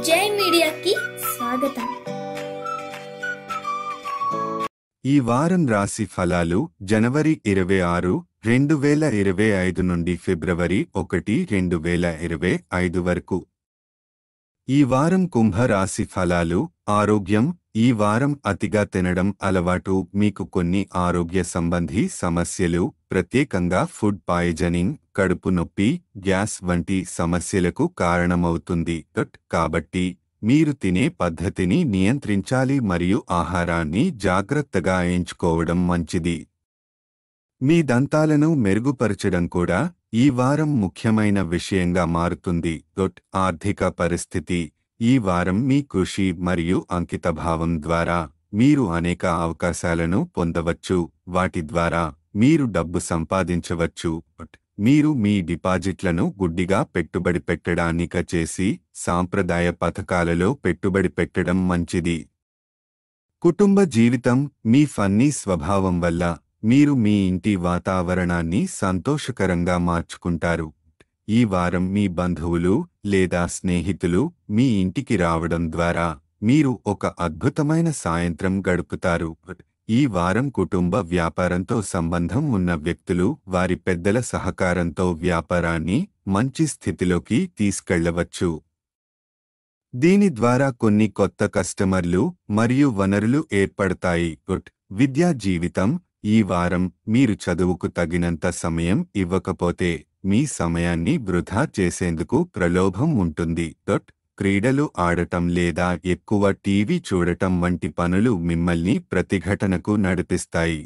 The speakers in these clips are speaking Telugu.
జై మీడియాకి స్వాగతం. ఈ వారం రాశి ఫలాలు జనవరి 26, 2025 నుండి ఫిబ్రవరి 1, 2025 వరకు. ఈ వారం కుంభ రాశి ఫలాలు. ఆరోగ్యం. ఈ వారం అతిగా తినడం అలవాటు మీకు కొన్ని ఆరోగ్య సంబంధీ సమస్యలు, ప్రత్యేకంగా ఫుడ్ పాయిజనింగ్, కడుపు నొప్పి, గ్యాస్ వంటి సమస్యలకు కారణమవుతుంది. కాబట్టి మీరు తినే పద్ధతిని నియంత్రించాలి మరియు ఆహారాన్ని జాగ్రత్తగా ఎంచుకోవడం మంచిది. మీ దంతాలను మెరుగుపరచడం కూడా ఈ వారం ముఖ్యమైన విషయంగా మారుతుంది. ఆర్థిక పరిస్థితి. ఈ వారం మీ కృషి మరియు అంకితభావం ద్వారా మీరు అనేక అవకాశాలను పొందవచ్చు. వాటి ద్వారా మీరు డబ్బు సంపాదించవచ్చు. మీరు మీ డిపాజిట్లను గుడ్డిగా పెట్టుబడి పెట్టడానిక చేసి సాంప్రదాయ పథకాలలో పెట్టుబడి పెట్టడం మంచిది. కుటుంబ జీవితం. మీ ఫన్నీ స్వభావం వల్ల మీరు మీ ఇంటి వాతావరణాన్ని సంతోషకరంగా మార్చుకుంటారు. ఈ వారం మీ బంధువులు లేదా స్నేహితులు మీ ఇంటికి రావడం ద్వారా మీరు ఒక అద్భుతమైన సాయంత్రం గడుపుతారు. ఈ వారం కుటుంబ వ్యాపారంతో సంబంధం ఉన్న వ్యక్తులు వారి పెద్దల సహకారంతో వ్యాపారాన్ని మంచి స్థితిలోకి తీసుకెళ్లవచ్చు. దీని ద్వారా కొన్ని కొత్త కస్టమర్లు మరియు వనరులు ఏర్పడతాయి. విద్యా జీవితం. ఈ వారం మీరు చదువుకు తగినంత సమయం ఇవ్వకపోతే మీ సమయాన్ని వృధా చేసేందుకు ప్రలోభం ఉంటుంది. క్రీడలు ఆడటం లేదా ఎక్కువ టీవీ చూడటం వంటి పనులు మిమ్మల్ని ప్రతిఘటనకు నడిపిస్తాయి.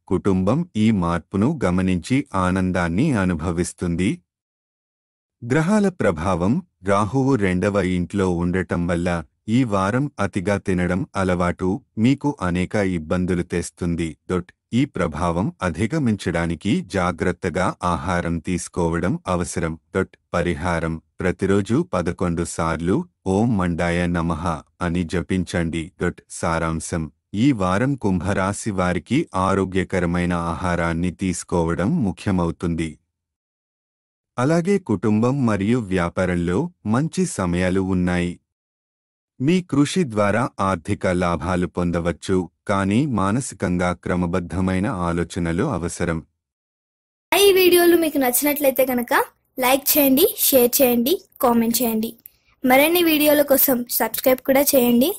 కుటుంబం ఈ మార్పును గమనించి ఆనందాన్ని అనుభవిస్తుంది. గ్రహాల ప్రభావం. రాహువు 2వ ఇంట్లో ఉండటం వల్ల ఈ వారం అతిగా తినడం అలవాటు మీకు అనేక ఇబ్బందులు తెస్తుంది. ఈ ప్రభావం అధిగమించడానికి జాగ్రత్తగా ఆహారం తీసుకోవడం అవసరం. పరిహారం. ప్రతిరోజు 11 సార్లు ఓం మండాయ నమః అని జపించండి. సారాంశం. ఈ వారం కుంభరాశి వారికి ఆరోగ్యకరమైన ఆహారాన్ని తీసుకోవడం ముఖ్యమవుతుంది. అలాగే కుటుంబం మరియు వ్యాపారంలో మంచి సమయాలు ఉన్నాయి. మీ కృషి ద్వారా ఆర్థిక లాభాలు పొందవచ్చు, కానీ మానసికంగా క్రమబద్ధమైన ఆలోచనలు అవసరం. ఈ వీడియోలు మీకు నచ్చినట్లయితే కనుక లైక్ చేయండి, షేర్ చేయండి, కామెంట్ చేయండి. మరిన్ని వీడియోల కోసం సబ్స్క్రైబ్ కూడా చేయండి.